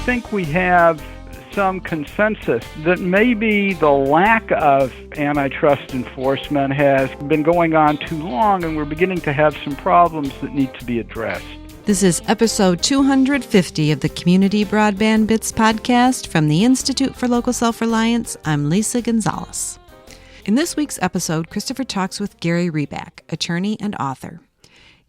think we have some consensus that maybe the lack of antitrust enforcement has been going on too long, and we're beginning to have some problems that need to be addressed. This is episode 250 of the Community Broadband Bits podcast from the Institute for Local Self-Reliance. I'm Lisa Gonzalez. In this week's episode, Christopher talks with Gary Reback, attorney and author.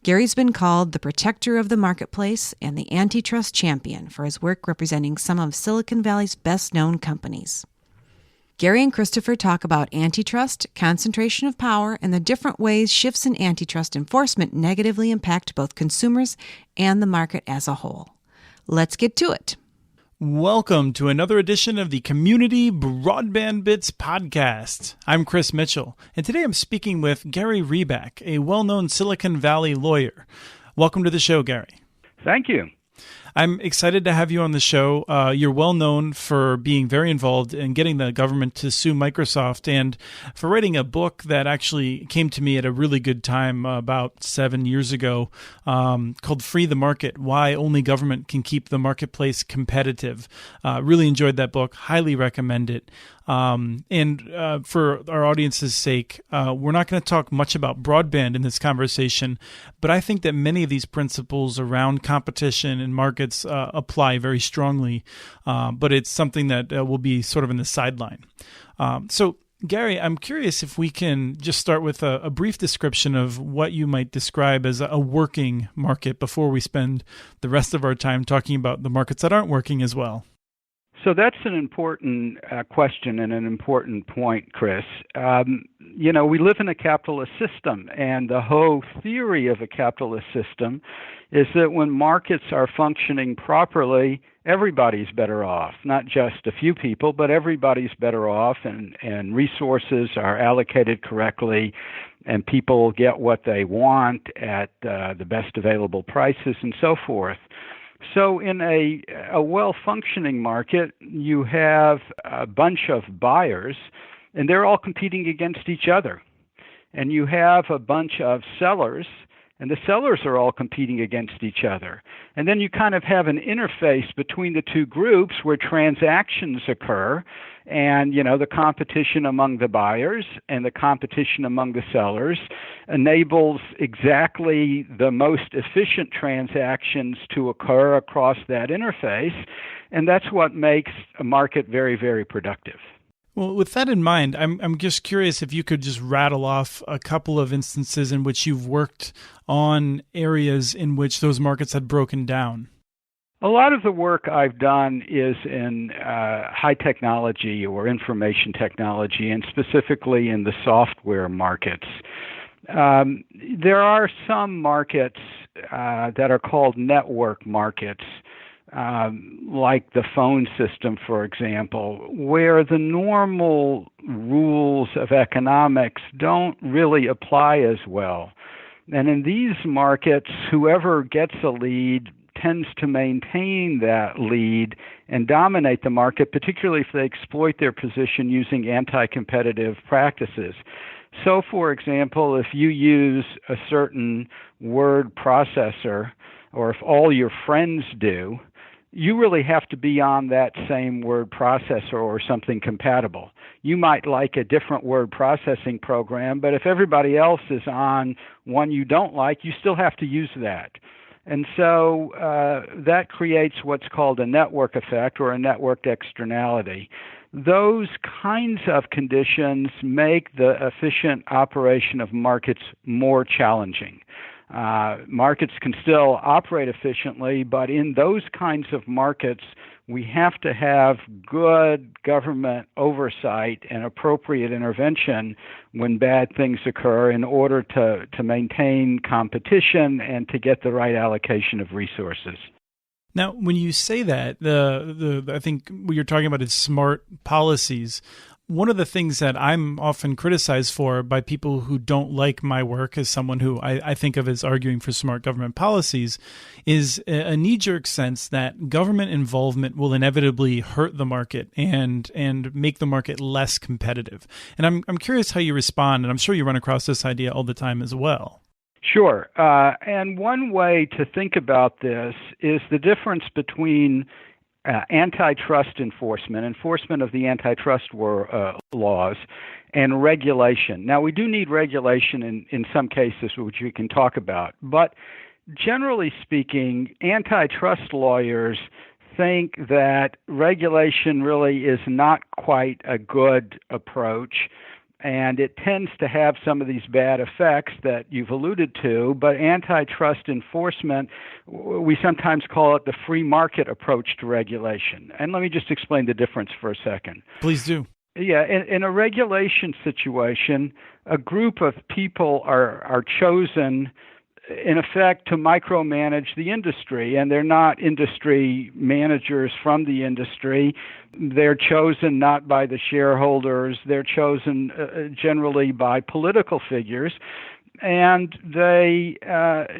Gary's been called the protector of the marketplace and the antitrust champion for his work representing some of Silicon Valley's best-known companies. Gary and Christopher talk about antitrust, concentration of power, and the different ways shifts in antitrust enforcement negatively impact both consumers and the market as a whole. Let's get to it. Welcome to another edition of the Community Broadband Bits podcast. I'm Chris Mitchell, and today I'm speaking with Gary Reback, a well-known Silicon Valley lawyer. Welcome to the show, Gary. Thank you. I'm excited to have you on the show. You're well known for being very involved in getting the government to sue Microsoft and for writing a book that actually came to me at a really good time about 7 years ago called Free the Market, Why Only Government Can Keep the Marketplace Competitive. Really enjoyed that book. Highly recommend it. And for our audience's sake, we're not going to talk much about broadband in this conversation, but I think that many of these principles around competition and markets apply very strongly, but it's something that will be sort of in the sideline. So, Gary, I'm curious if we can just start with a brief description of what you might describe as a working market before we spend the rest of our time talking about the markets that aren't working as well. So that's an important question and an important point, Chris. We live in a capitalist system, and the whole theory of a capitalist system is that when markets are functioning properly, everybody's better off. Not just a few people, but everybody's better off, and resources are allocated correctly, and people get what they want at the best available prices and so forth. So in a well-functioning market, you have a bunch of buyers, and they're all competing against each other. And you have a bunch of sellers, and the sellers are all competing against each other. And then you kind of have an interface between the two groups where transactions occur, and, the competition among the buyers and the competition among the sellers enables exactly the most efficient transactions to occur across that interface, and that's what makes a market very, very productive. Well, with that in mind, I'm just curious if you could just rattle off a couple of instances in which you've worked on areas in which those markets had broken down. A lot of the work I've done is in high technology or information technology, and specifically in the software markets. There are some markets that are called network markets, like the phone system, for example, where the normal rules of economics don't really apply as well. And in these markets, whoever gets a lead tends to maintain that lead and dominate the market, particularly if they exploit their position using anti-competitive practices. So, for example, if you use a certain word processor, or if all your friends do, you really have to be on that same word processor or something compatible. You might like a different word processing program, but if everybody else is on one you don't like, you still have to use that. And so that creates what's called a network effect or a networked externality. Those kinds of conditions make the efficient operation of markets more challenging. Markets can still operate efficiently, but in those kinds of markets, we have to have good government oversight and appropriate intervention when bad things occur in order to maintain competition and to get the right allocation of resources. Now, when you say that, I think what you're talking about is smart policies. One of the things that I'm often criticized for by people who don't like my work as someone who I think of as arguing for smart government policies is a knee-jerk sense that government involvement will inevitably hurt the market and make the market less competitive. And I'm curious how you respond, and I'm sure you run across this idea all the time as well. Sure. And one way to think about this is the difference between antitrust enforcement of the antitrust laws, and regulation. Now, we do need regulation in some cases, which we can talk about, but generally speaking, antitrust lawyers think that regulation really is not quite a good approach, and it tends to have some of these bad effects that you've alluded to. But antitrust enforcement, we sometimes call it the free market approach to regulation. And let me just explain the difference for a second. Please do. Yeah, in a regulation situation, a group of people are chosen in effect to micromanage the industry, and they're not industry managers from the industry. They're chosen not by the shareholders. They're chosen generally by political figures, and they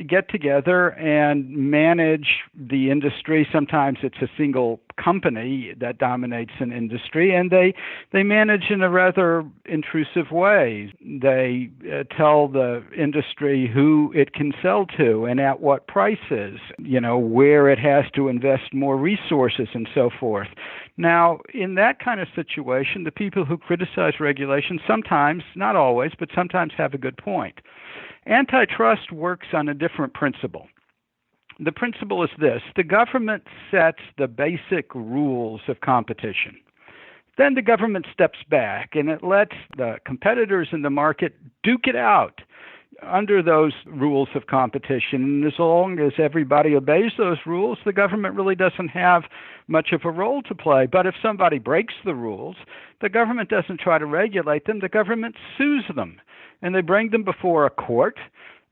get together and manage the industry. Sometimes it's a single company that dominates an industry, and they manage in a rather intrusive way. They tell the industry who it can sell to and at what prices, where it has to invest more resources and so forth. Now, in that kind of situation, the people who criticize regulation sometimes, not always, but sometimes have a good point. Antitrust works on a different principle. The principle is this: the government sets the basic rules of competition. Then the government steps back and it lets the competitors in the market duke it out under those rules of competition. And as long as everybody obeys those rules, the government really doesn't have much of a role to play. But if somebody breaks the rules, the government doesn't try to regulate them. The government sues them, and they bring them before a court,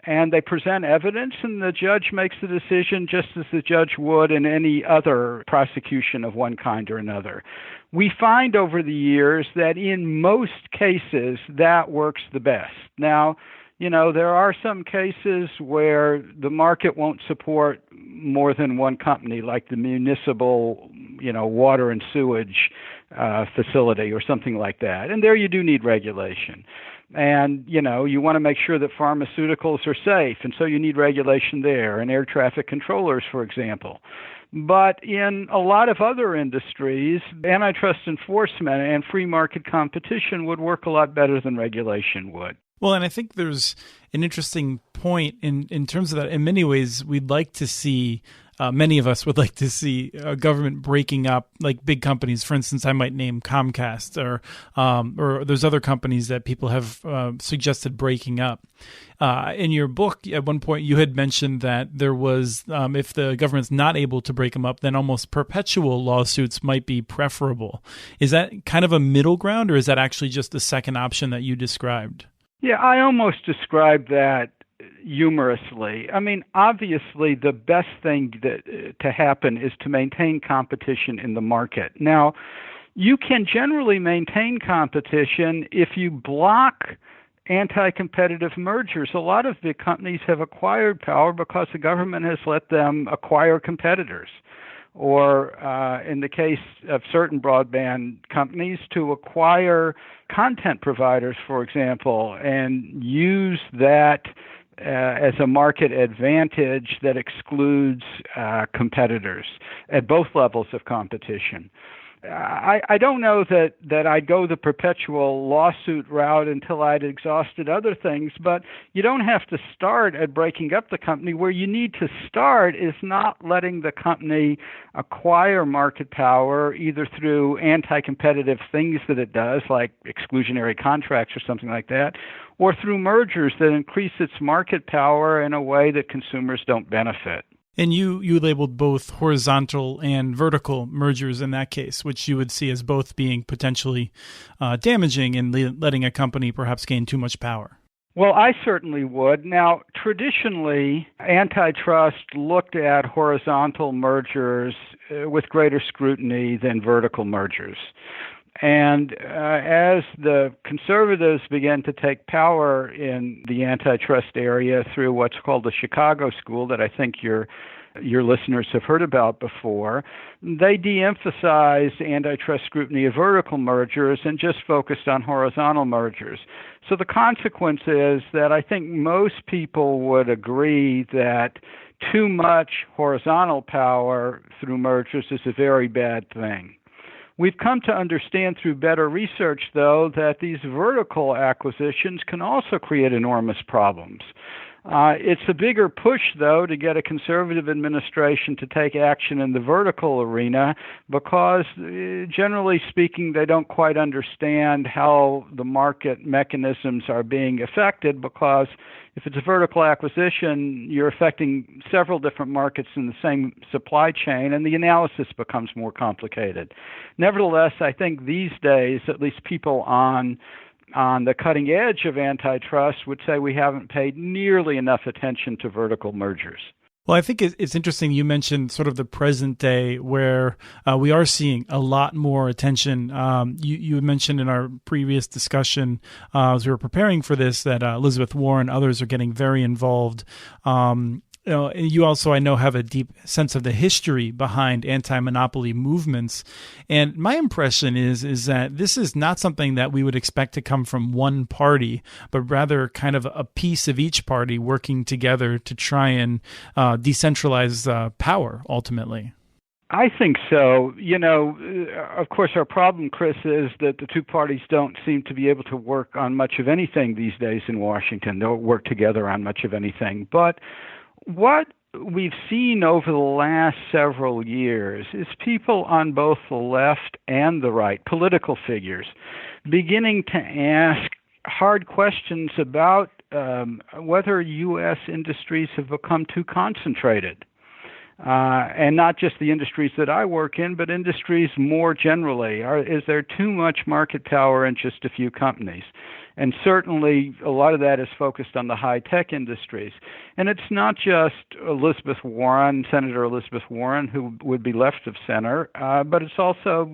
and they present evidence, and the judge makes the decision just as the judge would in any other prosecution of one kind or another. We find over the years that in most cases that works the best. Now, there are some cases where the market won't support more than one company, like the municipal, water and sewage facility or something like that. And there you do need regulation. And, you want to make sure that pharmaceuticals are safe, and so you need regulation there, and air traffic controllers, for example. But in a lot of other industries, antitrust enforcement and free market competition would work a lot better than regulation would. Well, and I think there's an interesting point in terms of that. In many ways, we'd like to see, many of us would like to see a government breaking up like big companies. For instance, I might name Comcast, or there's other companies that people have suggested breaking up. In your book, at one point, you had mentioned that there was, if the government's not able to break them up, then almost perpetual lawsuits might be preferable. Is that kind of a middle ground, or is that actually just the second option that you described? Yeah, I almost described that humorously. I mean, obviously, the best thing to happen is to maintain competition in the market. Now, you can generally maintain competition if you block anti-competitive mergers. A lot of big companies have acquired power because the government has let them acquire competitors. Or in the case of certain broadband companies, to acquire content providers, for example, and use that as a market advantage that excludes competitors at both levels of competition. I don't know that I'd go the perpetual lawsuit route until I'd exhausted other things, but you don't have to start at breaking up the company. Where you need to start is not letting the company acquire market power either through anti-competitive things that it does, like exclusionary contracts or something like that, or through mergers that increase its market power in a way that consumers don't benefit. And you labeled both horizontal and vertical mergers in that case, which you would see as both being potentially damaging and letting a company perhaps gain too much power. Well, I certainly would. Now, traditionally, antitrust looked at horizontal mergers with greater scrutiny than vertical mergers. And as the conservatives began to take power in the antitrust area through what's called the Chicago School, that I think your listeners have heard about before, they de-emphasized antitrust scrutiny of vertical mergers and just focused on horizontal mergers. So the consequence is that I think most people would agree that too much horizontal power through mergers is a very bad thing. We've come to understand through better research, though, that these vertical acquisitions can also create enormous problems. It's a bigger push, though, to get a conservative administration to take action in the vertical arena because, generally speaking, they don't quite understand how the market mechanisms are being affected because if it's a vertical acquisition, you're affecting several different markets in the same supply chain, and the analysis becomes more complicated. Nevertheless, I think these days, at least people on the cutting edge of antitrust would say we haven't paid nearly enough attention to vertical mergers. Well, I think it's interesting you mentioned sort of the present day where we are seeing a lot more attention. You mentioned in our previous discussion as we were preparing for this that Elizabeth Warren and others are getting very involved. You also, I know, have a deep sense of the history behind anti-monopoly movements. And my impression is that this is not something that we would expect to come from one party, but rather kind of a piece of each party working together to try and decentralize power, ultimately. I think so. Of course, our problem, Chris, is that the two parties don't seem to be able to work on much of anything these days in Washington. They don't work together on much of anything. But what we've seen over the last several years is people on both the left and the right, political figures, beginning to ask hard questions about whether U.S. industries have become too concentrated. And not just the industries that I work in, but industries more generally. Is there too much market power in just a few companies? And certainly a lot of that is focused on the high-tech industries. And it's not just Senator Elizabeth Warren, who would be left of center, but it's also,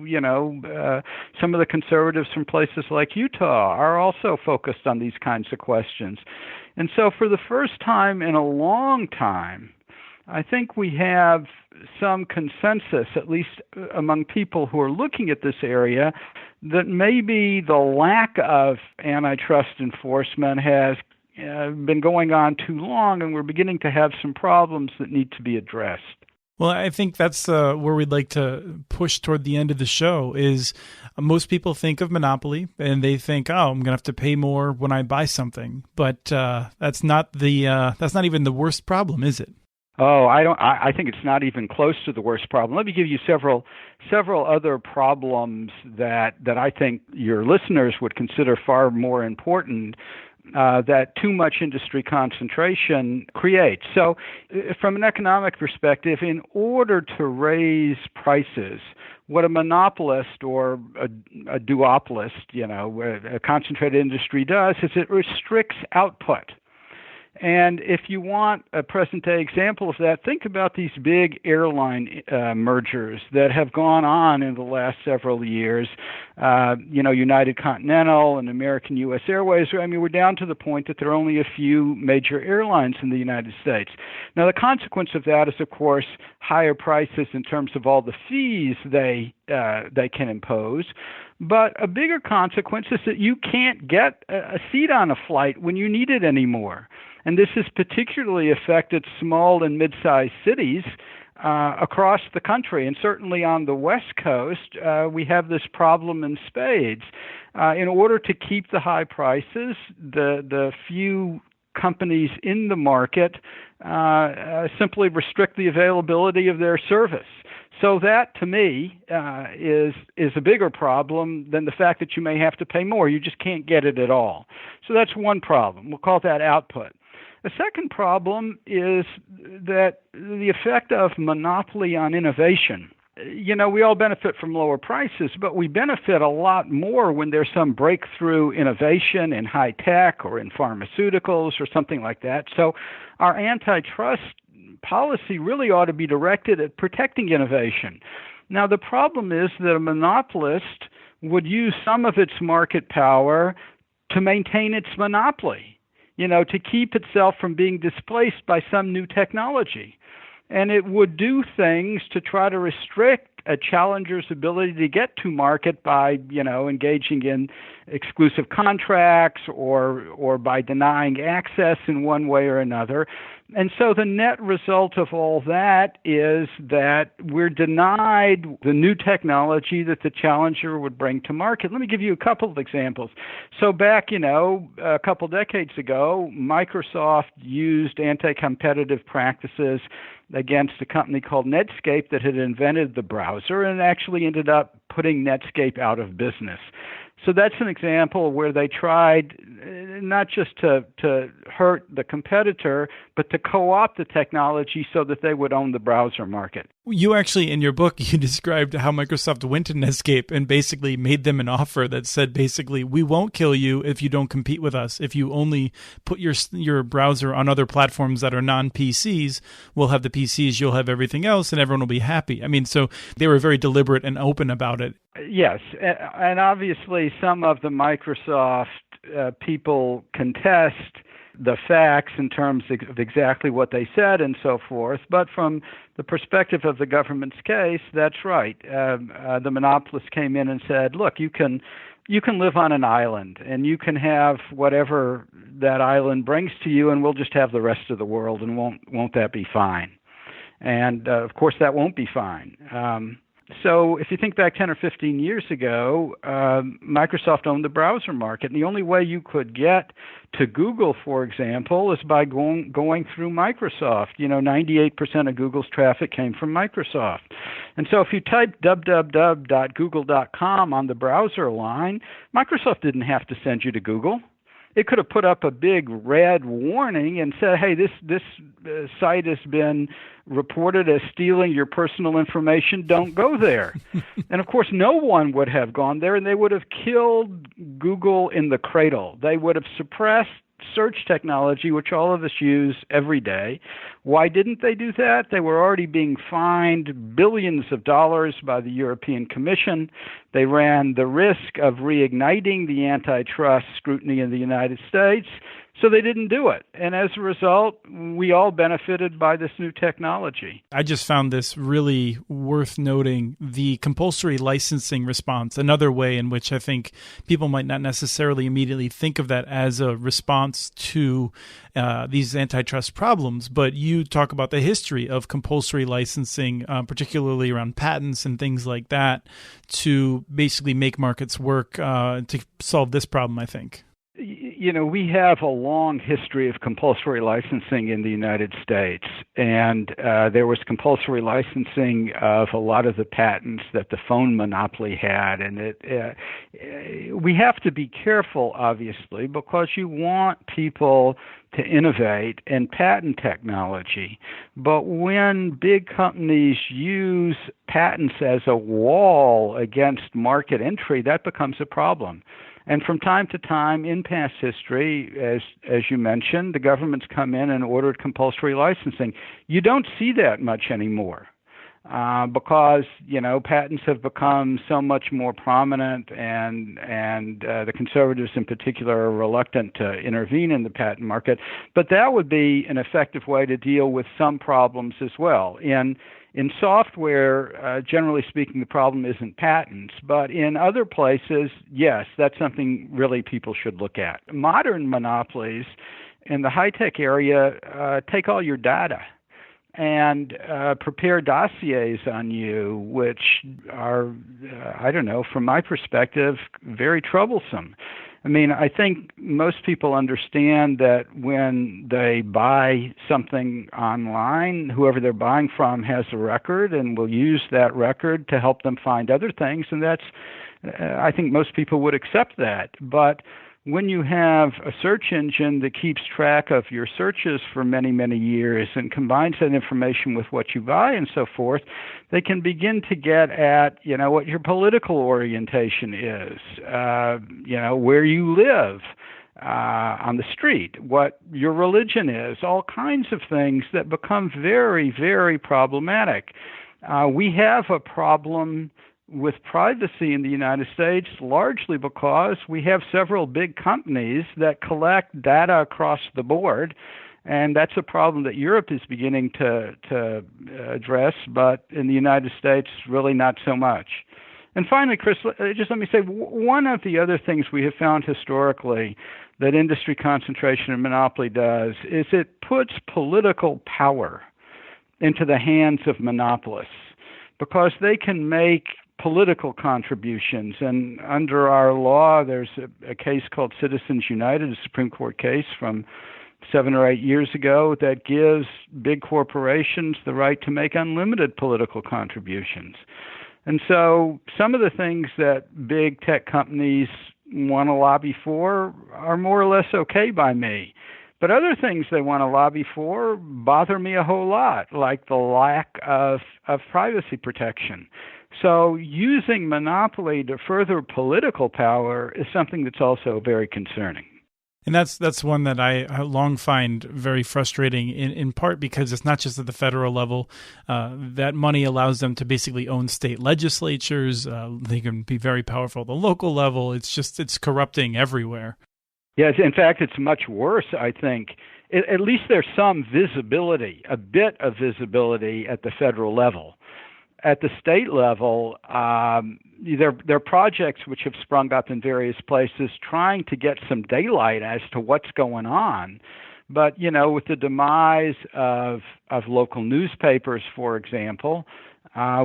some of the conservatives from places like Utah are also focused on these kinds of questions. And so for the first time in a long time, I think we have some consensus, at least among people who are looking at this area, that maybe the lack of antitrust enforcement has been going on too long, and we're beginning to have some problems that need to be addressed. Well, I think that's where we'd like to push toward the end of the show is most people think of monopoly and they think, oh, I'm going to have to pay more when I buy something. But that's not even the worst problem, is it? Oh, I think it's not even close to the worst problem. Let me give you several other problems that I think your listeners would consider far more important that too much industry concentration creates. So from an economic perspective, in order to raise prices, what a monopolist or a duopolist, a concentrated industry does is it restricts output. And if you want a present-day example of that, think about these big airline mergers that have gone on in the last several years. United Continental and American U.S. Airways. I mean, we're down to the point that there are only a few major airlines in the United States. Now, the consequence of that is, of course, higher prices in terms of all the fees they can impose. But a bigger consequence is that you can't get a seat on a flight when you need it anymore. And this has particularly affected small and mid-sized cities across the country. And certainly on the West Coast, we have this problem in spades. In order to keep the high prices, the few companies in the market simply restrict the availability of their service. So that, to me, is a bigger problem than the fact that you may have to pay more. You just can't get it at all. So that's one problem. We'll call that output. The second problem is that the effect of monopoly on innovation. We all benefit from lower prices, but we benefit a lot more when there's some breakthrough innovation in high tech or in pharmaceuticals or something like that. So our antitrust policy really ought to be directed at protecting innovation. Now, the problem is that a monopolist would use some of its market power to maintain its monopoly, to keep itself from being displaced by some new technology. And it would do things to try to restrict a challenger's ability to get to market by, engaging in exclusive contracts or by denying access in one way or another. And so the net result of all that is that we're denied the new technology that the challenger would bring to market. Let me give you a couple of examples. So back, a couple decades ago, Microsoft used anti-competitive practices against a company called Netscape that had invented the browser and actually ended up putting Netscape out of business. So that's an example where they tried not just to hurt the competitor, but to co-opt the technology so that they would own the browser market. You actually, in your book, you described how Microsoft went to Netscape and basically made them an offer that said, basically, we won't kill you if you don't compete with us. If you only put your browser on other platforms that are non-PCs, we'll have the PCs, you'll have everything else, and everyone will be happy. I mean, so they were very deliberate and open about it. Yes, and obviously some of the Microsoft people contest the facts in terms of exactly what they said and so forth. But from the perspective of the government's case, that's right. The monopolists came in and said, look, you can live on an island and you can have whatever that island brings to you, and we'll just have the rest of the world, and won't that be fine? And of course that won't be fine. So if you think back 10 or 15 years ago, Microsoft owned the browser market. And the only way you could get to Google, for example, is by going through Microsoft. 98% of Google's traffic came from Microsoft. And so if you type www.google.com on the browser line, Microsoft didn't have to send you to Google. It could have put up a big red warning and said, hey, this site has been reported as stealing your personal information. Don't go there. And, of course, no one would have gone there, and they would have killed Google in the cradle. They would have suppressed search technology, which all of us use every day. Why didn't they do that? They were already being fined billions of dollars by the European Commission. They ran the risk of reigniting the antitrust scrutiny in the United States, so they didn't do it. And as a result, we all benefited by this new technology. I just found this really worth noting, the compulsory licensing response, another way in which I think people might not necessarily immediately think of that as a response to these antitrust problems, but you talk about the history of compulsory licensing, particularly around patents and things like that, to basically make markets work to solve this problem, I think. We have a long history of compulsory licensing in the United States, and there was compulsory licensing of a lot of the patents that the phone monopoly had, and we have to be careful, obviously, because you want people to innovate and patent technology. But when big companies use patents as a wall against market entry, that becomes a problem. And from time to time in past history, as you mentioned, the government's come in and ordered compulsory licensing. You don't see that much anymore because, patents have become so much more prominent, and the conservatives in particular are reluctant to intervene in the patent market. But that would be an effective way to deal with some problems as well. In software, generally speaking, the problem isn't patents, but in other places, yes, that's something really people should look at. Modern monopolies in the high-tech area take all your data and prepare dossiers on you, which are, from my perspective, very troublesome. I mean, I think most people understand that when they buy something online, whoever they're buying from has a record and will use that record to help them find other things, and I think most people would accept that. But when you have a search engine that keeps track of your searches for many, many years and combines that information with what you buy and so forth, they can begin to get at, what your political orientation is, where you live on the street, what your religion is, all kinds of things that become very, very problematic. We have a problem with privacy in the United States, largely because we have several big companies that collect data across the board, and that's a problem that Europe is beginning to address, but in the United States, really not so much. And finally, Chris, just let me say, one of the other things we have found historically that industry concentration and monopoly does is it puts political power into the hands of monopolists because they can make political contributions. And under our law, there's a case called Citizens United, a Supreme Court case from 7 or 8 years ago that gives big corporations the right to make unlimited political contributions. And so some of the things that big tech companies want to lobby for are more or less okay by me. But other things they want to lobby for bother me a whole lot, like the lack of privacy protection. So using monopoly to further political power is something that's also very concerning. And that's one that I long find very frustrating, in part because it's not just at the federal level. That money allows them to basically own state legislatures. They can be very powerful at the local level. It's corrupting everywhere. Yes, in fact, it's much worse, I think. At least there's some visibility, a bit of visibility at the federal level. At the state level, there are projects which have sprung up in various places trying to get some daylight as to what's going on. But, with the demise of local newspapers, for example,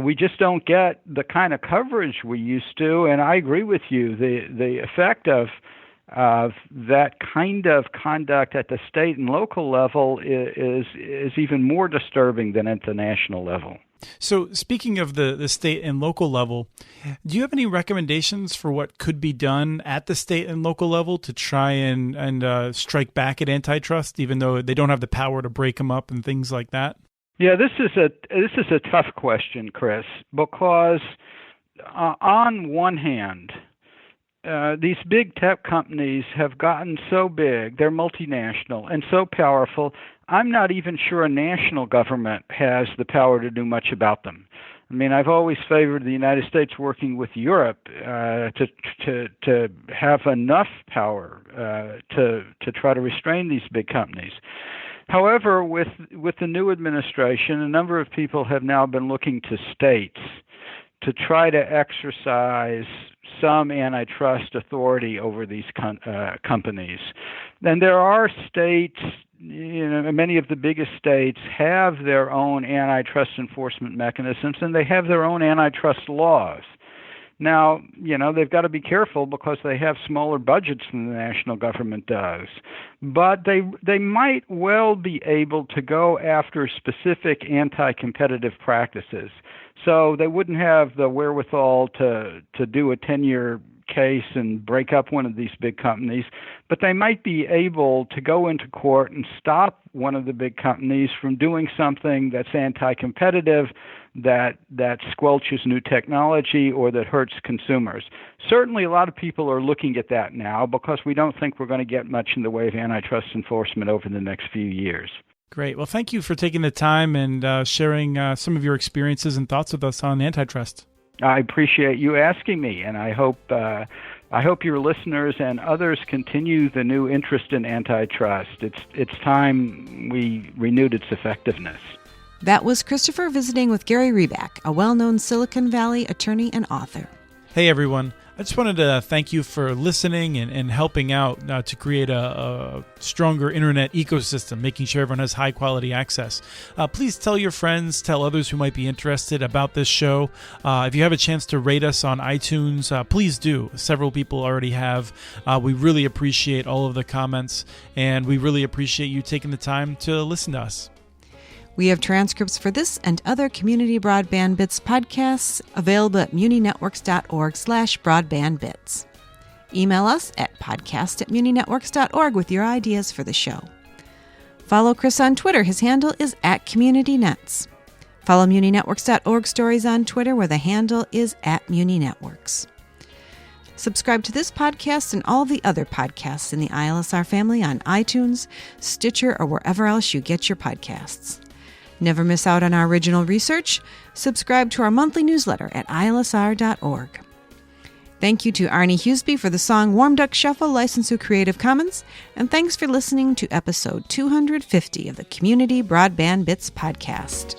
we just don't get the kind of coverage we used to. And I agree with you. The effect of that kind of conduct at the state and local level is even more disturbing than at the national level. So speaking of the state and local level, do you have any recommendations for what could be done at the state and local level to try and strike back at antitrust, even though they don't have the power to break them up and things like that? Yeah, this is a tough question, Chris, because on one hand, these big tech companies have gotten so big, they're multinational and so powerful, I'm not even sure a national government has the power to do much about them. I mean, I've always favored the United States working with Europe to have enough power to try to restrain these big companies. However, with the new administration, a number of people have now been looking to states to try to exercise some antitrust authority over these companies. And there are states, many of the biggest states have their own antitrust enforcement mechanisms, and they have their own antitrust laws. Now, they've got to be careful because they have smaller budgets than the national government does. But they might well be able to go after specific anti-competitive practices. So they wouldn't have the wherewithal to do a 10-year case and break up one of these big companies, but they might be able to go into court and stop one of the big companies from doing something that's anti-competitive, that squelches new technology or that hurts consumers. Certainly a lot of people are looking at that now because we don't think we're going to get much in the way of antitrust enforcement over the next few years. Great. Well, thank you for taking the time and sharing some of your experiences and thoughts with us on antitrust. I appreciate you asking me, and I hope your listeners and others continue the new interest in antitrust. It's time we renewed its effectiveness. That was Christopher visiting with Gary Reback, a well-known Silicon Valley attorney and author. Hey, everyone. I just wanted to thank you for listening and helping out to create a stronger internet ecosystem, making sure everyone has high-quality access. Please tell your friends, tell others who might be interested about this show. If you have a chance to rate us on iTunes, please do. Several people already have. We really appreciate all of the comments, and we really appreciate you taking the time to listen to us. We have transcripts for this and other Community Broadband Bits podcasts available at muninetworks.org/broadbandbits. Email us at podcast@muninetworks.org with your ideas for the show. Follow Chris on Twitter. His handle is @CommunityNets. Follow muninetworks.org stories on Twitter where the handle is @muninetworks. Subscribe to this podcast and all the other podcasts in the ILSR family on iTunes, Stitcher, or wherever else you get your podcasts. Never miss out on our original research. Subscribe to our monthly newsletter at ilsr.org. Thank you to Arnie Huseby for the song Warm Duck Shuffle, licensed through Creative Commons, and thanks for listening to episode 250 of the Community Broadband Bits podcast.